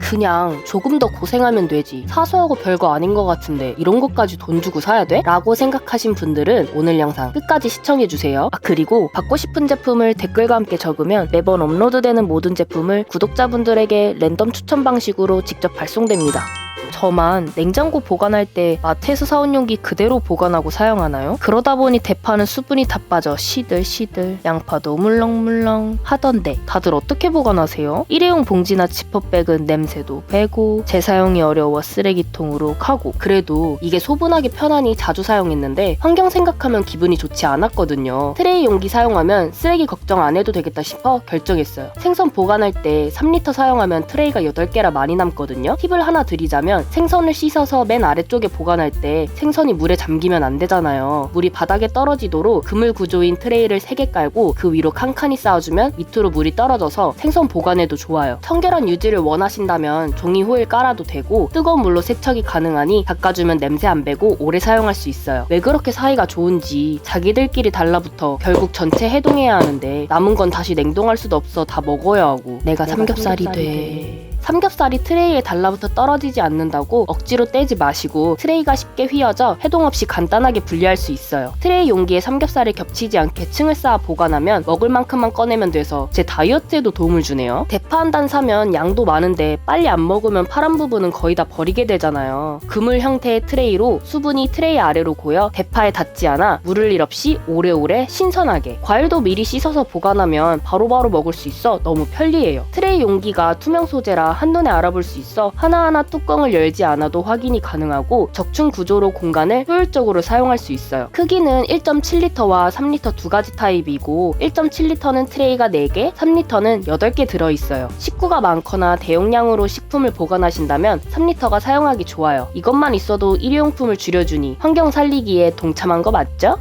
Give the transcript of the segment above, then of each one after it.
그냥 조금 더 고생하면 되지, 사소하고 별거 아닌 것 같은데 이런 것까지 돈 주고 사야 돼? 라고 생각하신 분들은 오늘 영상 끝까지 시청해주세요. 그리고 받고 싶은 제품을 댓글과 함께 적으면 매번 업로드되는 모든 제품을 구독자분들에게 랜덤 추천 방식으로 직접 발송됩니다. 저만 냉장고 보관할 때 마트에서 사온 용기 그대로 보관하고 사용하나요? 그러다 보니 대파는 수분이 다 빠져 시들시들, 양파도 물렁물렁 하던데 다들 어떻게 보관하세요? 일회용 봉지나 지퍼백은 냄새도 배고 재사용이 어려워 쓰레기통으로 가고, 그래도 이게 소분하기 편하니 자주 사용했는데 환경 생각하면 기분이 좋지 않았거든요. 트레이 용기 사용하면 쓰레기 걱정 안 해도 되겠다 싶어 결정했어요. 생선 보관할 때 3리터 사용하면 트레이가 8개라 많이 남거든요. 팁을 하나 드리자면 생선을 씻어서 맨 아래쪽에 보관할 때 생선이 물에 잠기면 안 되잖아요. 물이 바닥에 떨어지도록 그물 구조인 트레이를 3개 깔고 그 위로 칸칸이 쌓아주면 밑으로 물이 떨어져서 생선 보관에도 좋아요. 청결한 유지를 원하신다면 종이 호일 깔아도 되고 뜨거운 물로 세척이 가능하니 닦아주면 냄새 안 배고 오래 사용할 수 있어요. 왜 그렇게 사이가 좋은지 자기들끼리 달라붙어 결국 전체 해동해야 하는데 남은 건 다시 냉동할 수도 없어 다 먹어야 하고 내가 삼겹살이 돼. 삼겹살이 트레이에 달라붙어 떨어지지 않는다고 억지로 떼지 마시고 트레이가 쉽게 휘어져 해동 없이 간단하게 분리할 수 있어요. 트레이 용기에 삼겹살이 겹치지 않게 층을 쌓아 보관하면 먹을 만큼만 꺼내면 돼서 제 다이어트에도 도움을 주네요. 대파 한 단 사면 양도 많은데 빨리 안 먹으면 파란 부분은 거의 다 버리게 되잖아요. 그물 형태의 트레이로 수분이 트레이 아래로 고여 대파에 닿지 않아 물을 일 없이 오래오래 신선하게, 과일도 미리 씻어서 보관하면 바로바로 먹을 수 있어 너무 편리해요. 트레이 용기가 투명 소재라 한눈에 알아볼 수 있어 하나하나 뚜껑을 열지 않아도 확인이 가능하고 적층 구조로 공간을 효율적으로 사용할 수 있어요. 크기는 1.7리터와 3리터 두 가지 타입이고 1.7리터는 트레이가 4개, 3리터는 8개 들어있어요. 식구가 많거나 대용량으로 식품을 보관하신다면 3리터가 사용하기 좋아요. 이것만 있어도 일회용품을 줄여주니 환경 살리기에 동참한 거 맞죠?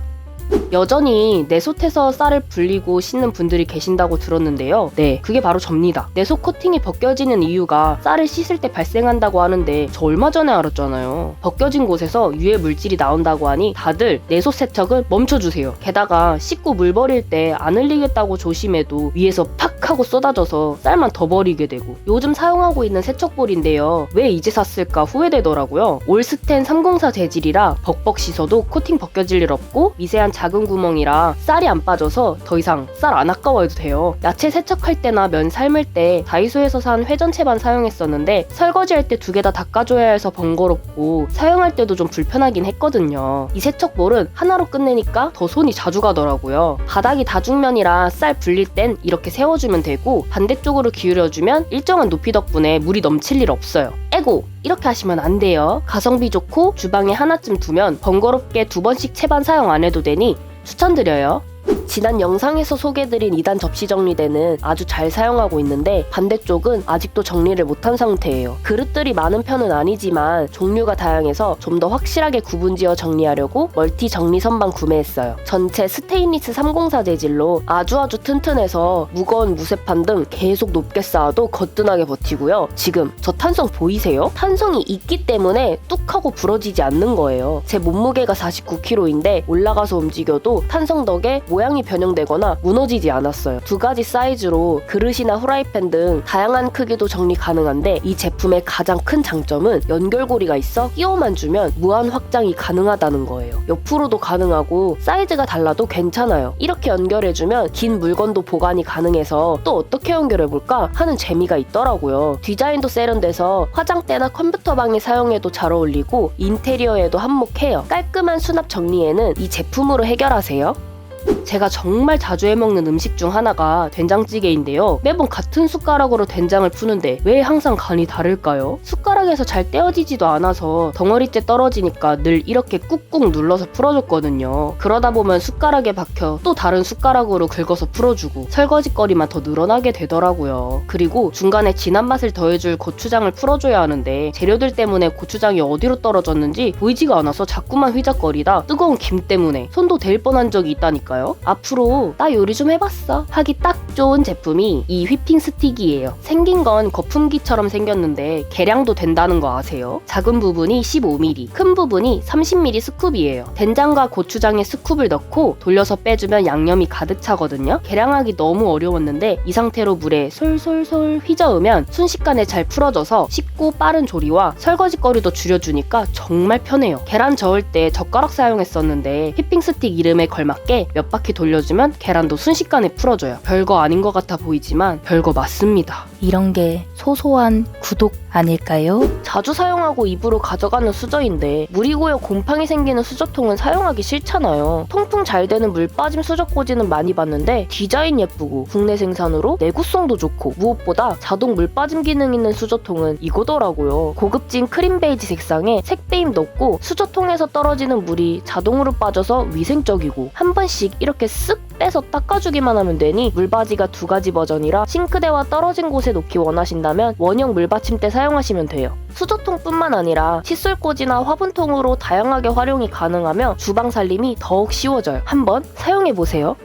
여전히 내솥에서 쌀을 불리고 씻는 분들이 계신다고 들었는데요. 네, 그게 바로 접니다. 내솥 코팅이 벗겨지는 이유가 쌀을 씻을 때 발생한다고 하는데 저 얼마 전에 알았잖아요. 벗겨진 곳에서 유해 물질이 나온다고 하니 다들 내솥 세척을 멈춰주세요. 게다가 씻고 물 버릴 때 안 흘리겠다고 조심해도 위에서 팍 하고 쏟아져서 쌀만 더 버리게 되고, 요즘 사용하고 있는 세척볼인데요. 왜 이제 샀을까 후회되더라고요. 올스텐 304 재질이라 벅벅 씻어도 코팅 벗겨질 일 없고 미세한 작은 구멍이라 쌀이 안 빠져서 더 이상 쌀 안 아까워해도 돼요. 야채 세척할 때나 면 삶을 때 다이소에서 산 회전 채반 사용했었는데 설거지할 때 2개 다 닦아줘야 해서 번거롭고 사용할 때도 좀 불편하긴 했거든요. 이 세척볼은 하나로 끝내니까 더 손이 자주 가더라고요. 바닥이 다중면이라 쌀 불릴 땐 이렇게 세워주면 되고 반대쪽으로 기울여주면 일정한 높이 덕분에 물이 넘칠 일 없어요. 에고! 이렇게 하시면 안 돼요. 가성비 좋고 주방에 하나쯤 두면 번거롭게 2번씩 채반 사용 안 해도 되니 추천드려요. 지난 영상에서 소개해드린 2단 접시 정리대는 아주 잘 사용하고 있는데 반대쪽은 아직도 정리를 못한 상태예요. 그릇들이 많은 편은 아니지만 종류가 다양해서 좀 더 확실하게 구분지어 정리하려고 멀티 정리 선반 구매했어요. 전체 스테인리스 304 재질로 아주 튼튼해서 무거운 무쇠판 등 계속 높게 쌓아도 거뜬하게 버티고요. 지금 저 탄성 보이세요? 탄성이 있기 때문에 뚝 하고 부러지지 않는 거예요. 제 몸무게가 49kg인데 올라가서 움직여도 탄성 덕에 모양이 변형되거나 무너지지 않았어요. 2가지 사이즈로 그릇이나 후라이팬 등 다양한 크기도 정리 가능한데 이 제품의 가장 큰 장점은 연결고리가 있어 끼워만 주면 무한 확장이 가능하다는 거예요. 옆으로도 가능하고 사이즈가 달라도 괜찮아요. 이렇게 연결해주면 긴 물건도 보관이 가능해서 또 어떻게 연결해볼까 하는 재미가 있더라고요. 디자인도 세련돼서 화장대나 컴퓨터방에 사용해도 잘 어울리고 인테리어에도 한몫해요. 깔끔한 수납 정리에는 이 제품으로 해결하세요. 제가 정말 자주 해먹는 음식 중 하나가 된장찌개인데요. 매번 같은 숟가락으로 된장을 푸는데 왜 항상 간이 다를까요? 숟가락에서 잘 떼어지지도 않아서 덩어리째 떨어지니까 늘 이렇게 꾹꾹 눌러서 풀어줬거든요. 그러다 보면 숟가락에 박혀 또 다른 숟가락으로 긁어서 풀어주고 설거지거리만 더 늘어나게 되더라고요. 그리고 중간에 진한 맛을 더해줄 고추장을 풀어줘야 하는데 재료들 때문에 고추장이 어디로 떨어졌는지 보이지가 않아서 자꾸만 휘적거리다 뜨거운 김 때문에 손도 댈 뻔한 적이 있다니까요. 아닐까요? 앞으로 나 요리 좀 해봤어 하기 딱 좋은 제품이 이 휘핑 스틱이에요. 생긴 건 거품기처럼 생겼는데 계량도 된다는 거 아세요? 작은 부분이 15mm, 큰 부분이 30mm 스쿱이에요. 된장과 고추장에 스쿱을 넣고 돌려서 빼주면 양념이 가득 차거든요. 계량하기 너무 어려웠는데 이 상태로 물에 솔솔솔 휘저으면 순식간에 잘 풀어져서 쉽고 빠른 조리와 설거지거리도 줄여주니까 정말 편해요. 계란 저을 때 젓가락 사용했었는데 휘핑 스틱 이름에 걸맞게 몇 바퀴 돌려주면 계란도 순식간에 풀어져요. 별거 아닌 것 같아 보이지만 별거 맞습니다. 이런 게 소소한 구독 아닐까요? 자주 사용하고 입으로 가져가는 수저인데 물이 고여 곰팡이 생기는 수저통은 사용하기 싫잖아요. 통풍 잘 되는 물 빠짐 수저꽂이는 많이 봤는데 디자인 예쁘고 국내 생산으로 내구성도 좋고 무엇보다 자동 물 빠짐 기능 있는 수저통은 이거더라고요. 고급진 크림 베이지 색상에 색배임 넣고 수저통에서 떨어지는 물이 자동으로 빠져서 위생적이고 한 번씩 이렇게 쓱 빼서 닦아주기만 하면 되니 물받이가 2가지 버전이라 싱크대와 떨어진 곳에 놓기 원하신다면 원형 물받침대 사용하시면 돼요. 수저통뿐만 아니라 칫솔꽂이나 화분통으로 다양하게 활용이 가능하며 주방 살림이 더욱 쉬워져요. 한번 사용해보세요.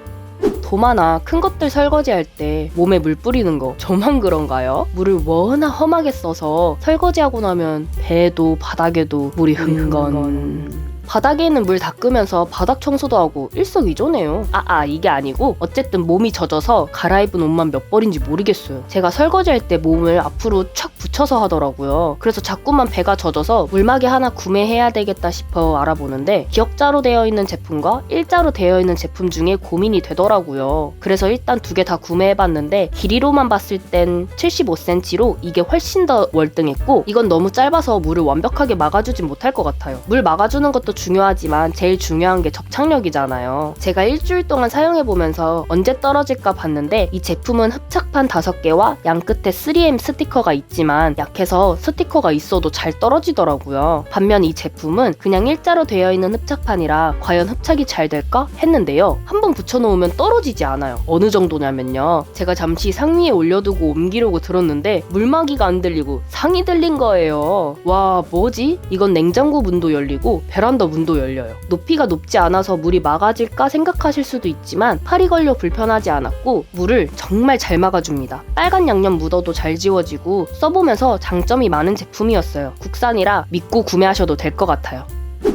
도마나 큰 것들 설거지할 때 몸에 물 뿌리는 거 저만 그런가요? 물을 워낙 험하게 써서 설거지하고 나면 배에도 바닥에도 물이 흥건. 바닥에 있는 물 닦으면서 바닥 청소도 하고 일석이조네요. 이게 아니고 어쨌든 몸이 젖어서 갈아입은 옷만 몇 벌인지 모르겠어요. 제가 설거지할 때 몸을 앞으로 촥 붙여서 하더라고요. 그래서 자꾸만 배가 젖어서 물막이 하나 구매해야 되겠다 싶어 알아보는데 기역자로 되어 있는 제품과 일자로 되어 있는 제품 중에 고민이 되더라고요. 그래서 일단 2개 다 구매해봤는데 길이로만 봤을 땐 75cm로 이게 훨씬 더 월등했고 이건 너무 짧아서 물을 완벽하게 막아주진 못할 것 같아요. 물 막아주는 것도 중요하지만 제일 중요한 게 접착력이잖아요. 제가 일주일 동안 사용해보면서 언제 떨어질까 봤는데 이 제품은 흡착판 5개와 양끝에 3M 스티커가 있지만 약해서 스티커가 있어도 잘 떨어지더라고요. 반면 이 제품은 그냥 일자로 되어 있는 흡착판이라 과연 흡착이 잘 될까 했는데요. 한번 붙여놓으면 떨어지지 않아요. 어느 정도냐면요. 제가 잠시 상위에 올려두고 옮기려고 들었는데 물막이가 안 들리고 상이 들린 거예요. 와, 뭐지? 이건 냉장고 문도 열리고 베란다 문도 열려요. 높이가 높지 않아서 물이 막아질까 생각하실 수도 있지만 팔이 걸려 불편하지 않았고 물을 정말 잘 막아줍니다. 빨간 양념 묻어도 잘 지워지고 써보면서 장점이 많은 제품이었어요. 국산이라 믿고 구매하셔도 될 것 같아요.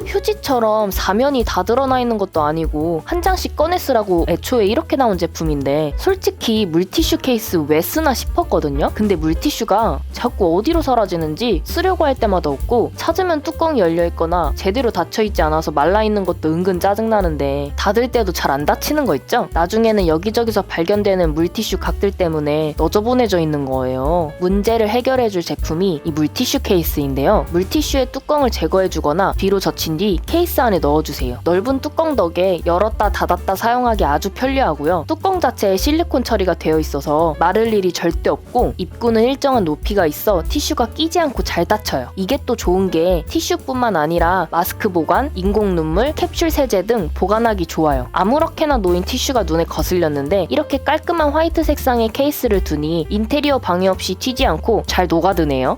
휴지처럼 사면이 다 드러나 있는 것도 아니고 한 장씩 꺼내 쓰라고 애초에 이렇게 나온 제품인데 솔직히 물티슈 케이스 왜 쓰나 싶었거든요. 근데 물티슈가 자꾸 어디로 사라지는지 쓰려고 할 때마다 없고 찾으면 뚜껑이 열려있거나 제대로 닫혀있지 않아서 말라있는 것도 은근 짜증나는데 닫을 때도 잘 안 닫히는 거 있죠? 나중에는 여기저기서 발견되는 물티슈 각들 때문에 너저분해져 있는 거예요. 문제를 해결해줄 제품이 이 물티슈 케이스인데요. 물티슈의 뚜껑을 제거해주거나 뒤로 젖힌 뒤 케이스 안에 넣어주세요. 넓은 뚜껑 덕에 열었다 닫았다 사용하기 아주 편리하고요. 뚜껑 자체에 실리콘 처리가 되어 있어서 마를 일이 절대 없고 입구는 일정한 높이가 있어 티슈가 끼지 않고 잘 닫혀요. 이게 또 좋은 게 티슈뿐만 아니라 마스크 보관, 인공 눈물, 캡슐 세제 등 보관하기 좋아요. 아무렇게나 놓인 티슈가 눈에 거슬렸는데 이렇게 깔끔한 화이트 색상의 케이스를 두니 인테리어 방해 없이 튀지 않고 잘 녹아드네요.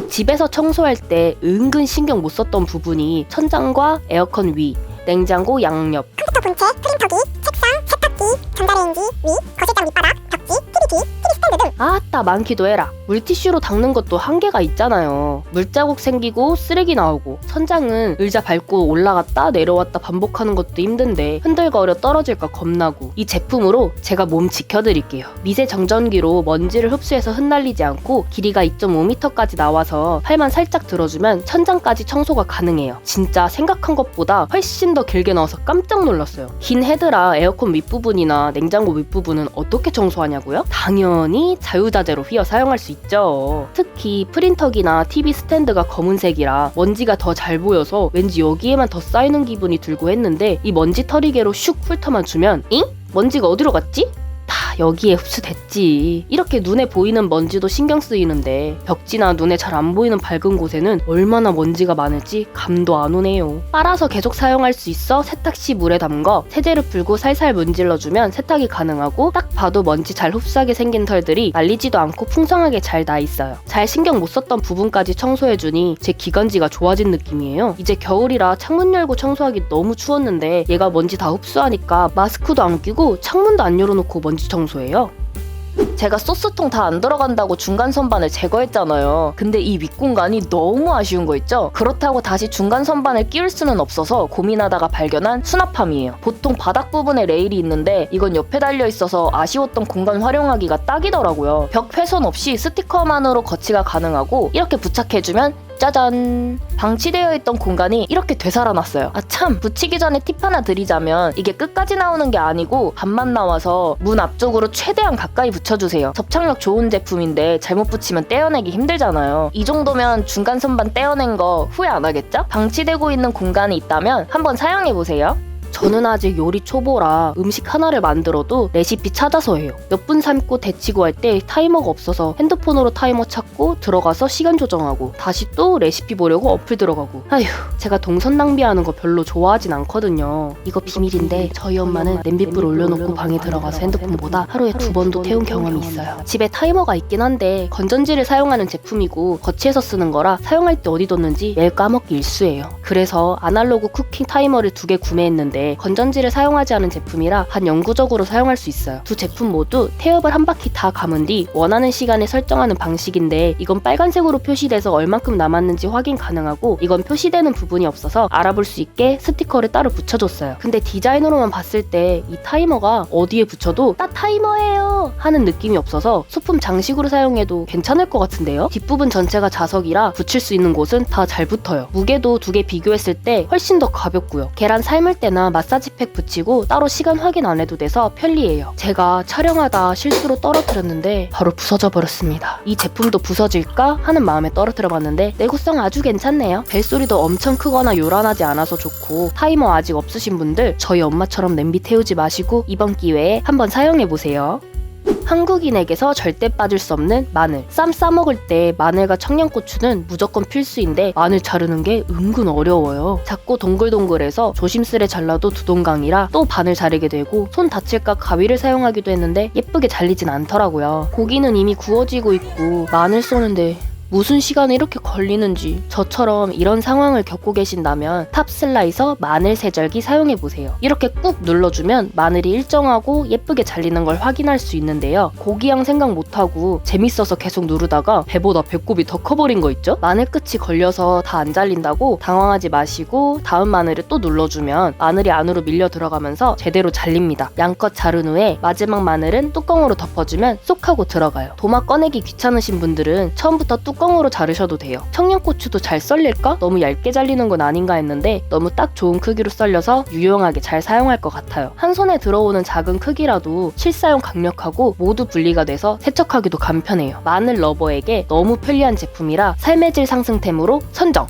집에서 청소할 때 은근 신경 못 썼던 부분이 천장과 에어컨 위, 냉장고 양옆, 컴퓨터 본체, 프린터기, 책상, 세탁기, 전자레인지 위, 거실장 밑바닥, 벽지, TV 스탠드 등 아따 많기도 해라. 물티슈로 닦는 것도 한계가 있잖아요. 물자국 생기고 쓰레기 나오고 천장은 의자 밟고 올라갔다 내려왔다 반복하는 것도 힘든데 흔들거려 떨어질까 겁나고 이 제품으로 제가 몸 지켜드릴게요. 미세 정전기로 먼지를 흡수해서 흩날리지 않고 길이가 2.5m까지 나와서 팔만 살짝 들어주면 천장까지 청소가 가능해요. 진짜 생각한 것보다 훨씬 더 길게 나와서 깜짝 놀랐어요. 긴 헤드라 에어컨 윗부분이나 냉장고 윗부분은 어떻게 청소하냐고요? 당연히 자유자재로 휘어 사용할 수 있죠. 특히 프린터기나 TV 스탠드가 검은색이라 먼지가 더 잘 보여서 왠지 여기에만 더 쌓이는 기분이 들고 했는데 이 먼지 털이개로 슉 훑어만 주면 잉? 먼지가 어디로 갔지? 다 여기에 흡수됐지. 이렇게 눈에 보이는 먼지도 신경 쓰이는데 벽지나 눈에 잘 안 보이는 밝은 곳에는 얼마나 먼지가 많을지 감도 안 오네요. 빨아서 계속 사용할 수 있어 세탁 시 물에 담궈 세제를 풀고 살살 문질러주면 세탁이 가능하고 딱 봐도 먼지 잘 흡수하게 생긴 털들이 말리지도 않고 풍성하게 잘 나 있어요. 잘 신경 못 썼던 부분까지 청소해주니 제 기관지가 좋아진 느낌이에요. 이제 겨울이라 창문 열고 청소하기 너무 추웠는데 얘가 먼지 다 흡수하니까 마스크도 안 끼고 창문도 안 열어놓고 먼지 청소해요. 제가 소스통 다 안 들어간다고 중간 선반을 제거했잖아요. 근데 이 윗공간이 너무 아쉬운 거 있죠? 그렇다고 다시 중간 선반을 끼울 수는 없어서 고민하다가 발견한 수납함이에요. 보통 바닥 부분에 레일이 있는데 이건 옆에 달려 있어서 아쉬웠던 공간 활용하기가 딱이더라고요. 벽 훼손 없이 스티커만으로 거치가 가능하고 이렇게 부착해주면 짜잔! 방치되어 있던 공간이 이렇게 되살아났어요. 아 참! 붙이기 전에 팁 하나 드리자면 이게 끝까지 나오는 게 아니고 반만 나와서 문 앞쪽으로 최대한 가까이 붙여주세요. 접착력 좋은 제품인데 잘못 붙이면 떼어내기 힘들잖아요. 이 정도면 중간 선반 떼어낸 거 후회 안 하겠죠? 방치되고 있는 공간이 있다면 한번 사용해보세요. 저는 아직 요리 초보라 음식 하나를 만들어도 레시피 찾아서 해요. 몇 분 삶고 데치고 할 때 타이머가 없어서 핸드폰으로 타이머 찾고 들어가서 시간 조정하고 다시 또 레시피 보려고 어플 들어가고. 아휴, 제가 동선 낭비하는 거 별로 좋아하진 않거든요. 이거 비밀인데 저희 엄마는 냄비불 올려놓고 방에 들어가서 핸드폰보다 하루에 2번도 태운 경험이 있어요. 집에 타이머가 있긴 한데 건전지를 사용하는 제품이고 거치해서 쓰는 거라 사용할 때 어디 뒀는지 매일 까먹기 일쑤예요. 그래서 아날로그 쿠킹 타이머를 2개 구매했는데 건전지를 사용하지 않은 제품이라 반영구적으로 사용할 수 있어요. 두 제품 모두 태엽을 한 바퀴 다 감은 뒤 원하는 시간에 설정하는 방식인데 이건 빨간색으로 표시돼서 얼만큼 남았는지 확인 가능하고 이건 표시되는 부분이 없어서 알아볼 수 있게 스티커를 따로 붙여줬어요. 근데 디자인으로만 봤을 때 이 타이머가 어디에 붙여도 딱 타이머예요 하는 느낌이 없어서 소품 장식으로 사용해도 괜찮을 것 같은데요? 뒷부분 전체가 자석이라 붙일 수 있는 곳은 다 잘 붙어요. 무게도 2개 비교했을 때 훨씬 더 가볍고요. 계란 삶을 때나 마사지팩 붙이고 따로 시간 확인 안 해도 돼서 편리해요. 제가 촬영하다 실수로 떨어뜨렸는데 바로 부서져 버렸습니다. 이 제품도 부서질까 하는 마음에 떨어뜨려 봤는데 내구성 아주 괜찮네요. 벨소리도 엄청 크거나 요란하지 않아서 좋고 타이머 아직 없으신 분들 저희 엄마처럼 냄비 태우지 마시고 이번 기회에 한번 사용해보세요. 한국인에게서 절대 빠질 수 없는 마늘. 쌈 싸먹을 때 마늘과 청양고추는 무조건 필수인데 마늘 자르는 게 은근 어려워요. 작고 동글동글해서 조심스레 잘라도 두동강이라 또 바늘 자르게 되고 손 다칠까 가위를 사용하기도 했는데 예쁘게 잘리진 않더라고요. 고기는 이미 구워지고 있고 마늘 쏘는데 무슨 시간이 이렇게 걸리는지. 저처럼 이런 상황을 겪고 계신다면 탑슬라이서 마늘 세절기 사용해보세요. 이렇게 꾹 눌러주면 마늘이 일정하고 예쁘게 잘리는 걸 확인할 수 있는데요. 고기양 생각 못하고 재밌어서 계속 누르다가 배보다 배꼽이 더 커버린 거 있죠? 마늘 끝이 걸려서 다 안 잘린다고 당황하지 마시고 다음 마늘을 또 눌러주면 마늘이 안으로 밀려 들어가면서 제대로 잘립니다. 양껏 자른 후에 마지막 마늘은 뚜껑으로 덮어주면 쏙 하고 들어가요. 도마 꺼내기 귀찮으신 분들은 처음부터 뚜껑으로 자르셔도 돼요. 청양고추도 잘 썰릴까? 너무 얇게 잘리는 건 아닌가 했는데 너무 딱 좋은 크기로 썰려서 유용하게 잘 사용할 것 같아요. 한 손에 들어오는 작은 크기라도 실사용 강력하고 모두 분리가 돼서 세척하기도 간편해요. 마늘 러버에게 너무 편리한 제품이라 삶의 질 상승템으로 선정!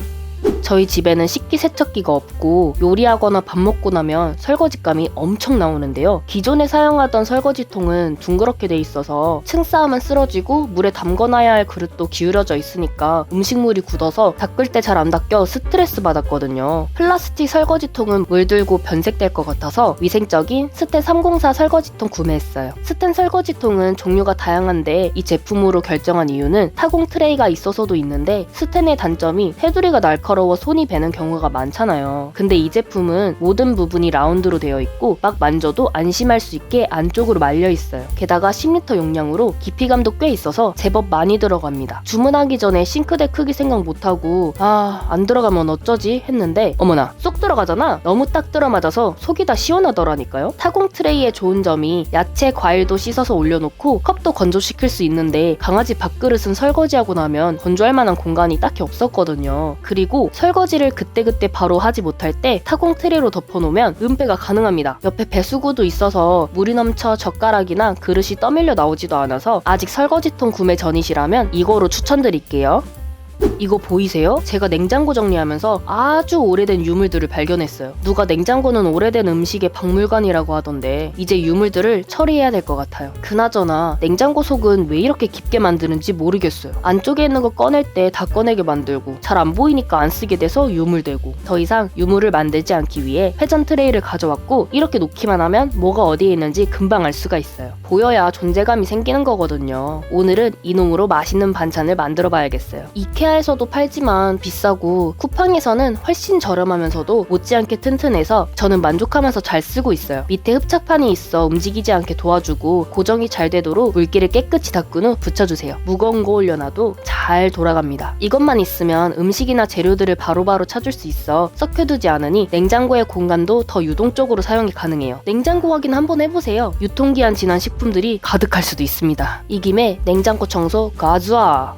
저희 집에는 식기세척기가 없고 요리하거나 밥 먹고 나면 설거지감이 엄청 나오는데요. 기존에 사용하던 설거지통은 둥그렇게 돼 있어서 층 쌓으면 쓰러지고 물에 담궈놔야 할 그릇도 기울어져 있으니까 음식물이 굳어서 닦을 때 잘 안 닦여 스트레스 받았거든요. 플라스틱 설거지통은 물들고 변색될 것 같아서 위생적인 스텐 304 설거지통 구매했어요. 스텐 설거지통은 종류가 다양한데 이 제품으로 결정한 이유는 타공 트레이가 있어서도 있는데 스텐의 단점이 테두리가 날카로워 손이 베는 경우가 많잖아요. 근데 이 제품은 모든 부분이 라운드로 되어 있고 막 만져도 안심할 수 있게 안쪽으로 말려 있어요. 게다가 10리터 용량으로 깊이감도 꽤 있어서 제법 많이 들어갑니다. 주문하기 전에 싱크대 크기 생각 못하고 안 들어가면 어쩌지 했는데 어머나 쏙 들어가잖아. 너무 딱 들어맞아서 속이 다 시원하더라니까요. 타공 트레이의 좋은 점이 야채, 과일도 씻어서 올려놓고 컵도 건조시킬 수 있는데 강아지 밥그릇은 설거지하고 나면 건조할 만한 공간이 딱히 없었거든요. 그리고 설거지를 그때그때 바로 하지 못할 때 타공 트레이로 덮어놓으면 은폐가 가능합니다. 옆에 배수구도 있어서 물이 넘쳐 젓가락이나 그릇이 떠밀려 나오지도 않아서 아직 설거지통 구매 전이시라면 이거로 추천드릴게요. 이거 보이세요? 제가 냉장고 정리하면서 아주 오래된 유물들을 발견했어요. 누가 냉장고는 오래된 음식의 박물관이라고 하던데 이제 유물들을 처리해야 될 것 같아요. 그나저나 냉장고 속은 왜 이렇게 깊게 만드는지 모르겠어요. 안쪽에 있는 거 꺼낼 때 다 꺼내게 만들고 잘 안 보이니까 안 쓰게 돼서 유물되고. 더 이상 유물을 만들지 않기 위해 회전 트레이를 가져왔고 이렇게 놓기만 하면 뭐가 어디에 있는지 금방 알 수가 있어요. 보여야 존재감이 생기는 거거든요. 오늘은 이놈으로 맛있는 반찬을 만들어 봐야겠어요. 이케아에서도 팔지만 비싸고 쿠팡에서는 훨씬 저렴하면서도 못지않게 튼튼해서 저는 만족하면서 잘 쓰고 있어요. 밑에 흡착판이 있어 움직이지 않게 도와주고 고정이 잘 되도록 물기를 깨끗이 닦은 후 붙여주세요. 무거운 거 올려놔도 잘 돌아갑니다. 이것만 있으면 음식이나 재료들을 바로바로 찾을 수 있어 썩혀두지 않으니 냉장고의 공간도 더 유동적으로 사용이 가능해요. 냉장고 확인 한번 해보세요. 유통기한 지난 식품들이 가득할 수도 있습니다. 이 김에 냉장고 청소 가즈아!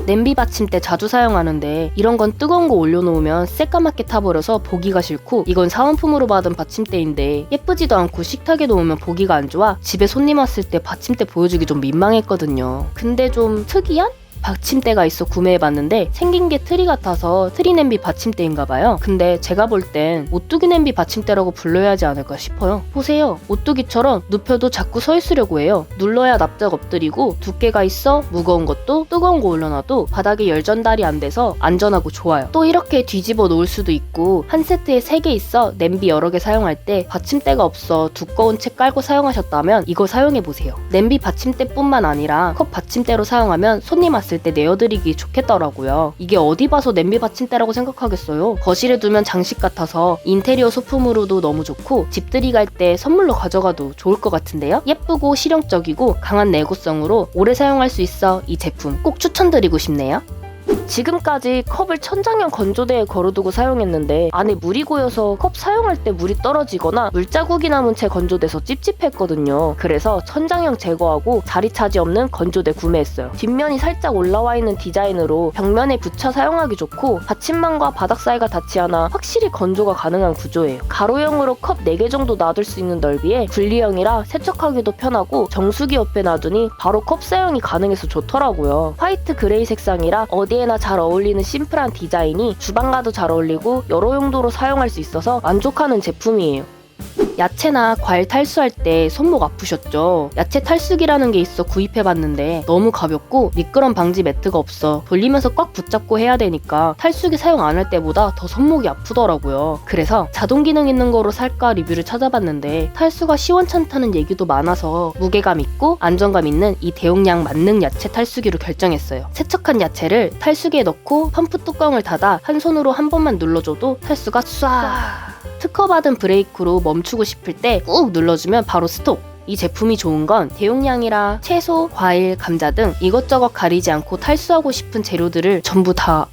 냄비 받침대 자주 사용하는데 이런 건 뜨거운 거 올려놓으면 새까맣게 타버려서 보기가 싫고, 이건 사은품으로 받은 받침대인데 예쁘지도 않고 식탁에 놓으면 보기가 안 좋아 집에 손님 왔을 때 받침대 보여주기 좀 민망했거든요. 근데 좀 특이한? 받침대가 있어 구매해봤는데 생긴 게 트리 같아서 트리 냄비 받침대인가봐요. 근데 제가 볼 땐 오뚜기 냄비 받침대라고 불러야 하지 않을까 싶어요. 보세요. 오뚜기처럼 눕혀도 자꾸 서 있으려고 해요. 눌러야 납작 엎드리고 두께가 있어 무거운 것도 뜨거운 거 올려놔도 바닥에 열 전달이 안 돼서 안전하고 좋아요. 또 이렇게 뒤집어 놓을 수도 있고 한 세트에 3개 있어 냄비 여러 개 사용할 때 받침대가 없어 두꺼운 책 깔고 사용하셨다면 이거 사용해보세요. 냄비 받침대뿐만 아니라 컵 받침대로 사용하면 손님 왔을 때 내어드리기 좋겠더라고요. 이게 어디 봐서 냄비 받침대라고 생각하겠어요. 거실에 두면 장식 같아서 인테리어 소품으로도 너무 좋고 집들이 갈 때 선물로 가져가도 좋을 것 같은데요. 예쁘고 실용적이고 강한 내구성으로 오래 사용할 수 있어 이 제품 꼭 추천드리고 싶네요. 지금까지 컵을 천장형 건조대에 걸어두고 사용했는데 안에 물이 고여서 컵 사용할 때 물이 떨어지거나 물자국이 남은 채 건조돼서 찝찝했거든요. 그래서 천장형 제거하고 자리 차지 없는 건조대 구매했어요. 뒷면이 살짝 올라와 있는 디자인으로 벽면에 붙여 사용하기 좋고 받침망과 바닥 사이가 닿지 않아 확실히 건조가 가능한 구조예요. 가로형으로 컵 4개 정도 놔둘 수 있는 넓이에 분리형이라 세척하기도 편하고 정수기 옆에 놔두니 바로 컵 사용이 가능해서 좋더라고요. 화이트 그레이 색상이라 어디에나 잘 어울리는 심플한 디자인이 주방과도 잘 어울리고 여러 용도로 사용할 수 있어서 만족하는 제품이에요. 야채나 과일 탈수할 때 손목 아프셨죠? 야채 탈수기라는 게 있어 구입해봤는데 너무 가볍고 미끄럼 방지 매트가 없어 돌리면서 꽉 붙잡고 해야 되니까 탈수기 사용 안 할 때보다 더 손목이 아프더라고요. 그래서 자동 기능 있는 거로 살까 리뷰를 찾아봤는데 탈수가 시원찮다는 얘기도 많아서 무게감 있고 안정감 있는 이 대용량 만능 야채 탈수기로 결정했어요. 세척한 야채를 탈수기에 넣고 펌프 뚜껑을 닫아 한 손으로 한 번만 눌러줘도 탈수가 쏴! 특허받은 브레이크로 멈추고 싶을 때 꾹 눌러주면 바로 스톱! 이 제품이 좋은 건 대용량이라 채소, 과일, 감자 등 이것저것 가리지 않고 탈수하고 싶은 재료들을 전부 다...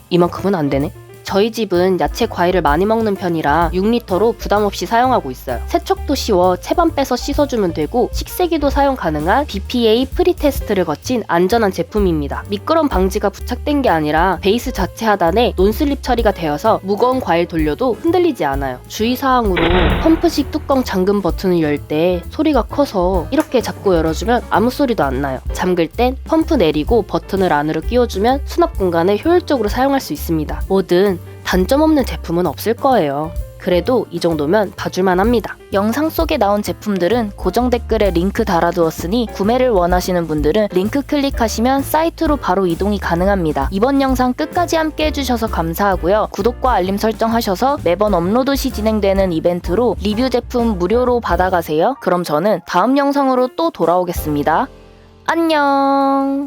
이만큼은 안 되네? 저희 집은 야채 과일을 많이 먹는 편이라 6리터로 부담없이 사용하고 있어요. 세척도 쉬워 채반 빼서 씻어주면 되고 식세기도 사용 가능한 BPA 프리 테스트를 거친 안전한 제품입니다. 미끄럼 방지가 부착된 게 아니라 베이스 자체 하단에 논슬립 처리가 되어서 무거운 과일 돌려도 흔들리지 않아요. 주의사항으로 펌프식 뚜껑 잠금 버튼을 열 때 소리가 커서 이렇게 잡고 열어주면 아무 소리도 안 나요. 잠글 땐 펌프 내리고 버튼을 안으로 끼워주면 수납 공간을 효율적으로 사용할 수 있습니다. 뭐든 단점 없는 제품은 없을 거예요. 그래도 이 정도면 봐줄만 합니다. 영상 속에 나온 제품들은 고정 댓글에 링크 달아두었으니 구매를 원하시는 분들은 링크 클릭하시면 사이트로 바로 이동이 가능합니다. 이번 영상 끝까지 함께 해주셔서 감사하고요. 구독과 알림 설정하셔서 매번 업로드 시 진행되는 이벤트로 리뷰 제품 무료로 받아가세요. 그럼 저는 다음 영상으로 또 돌아오겠습니다. 안녕!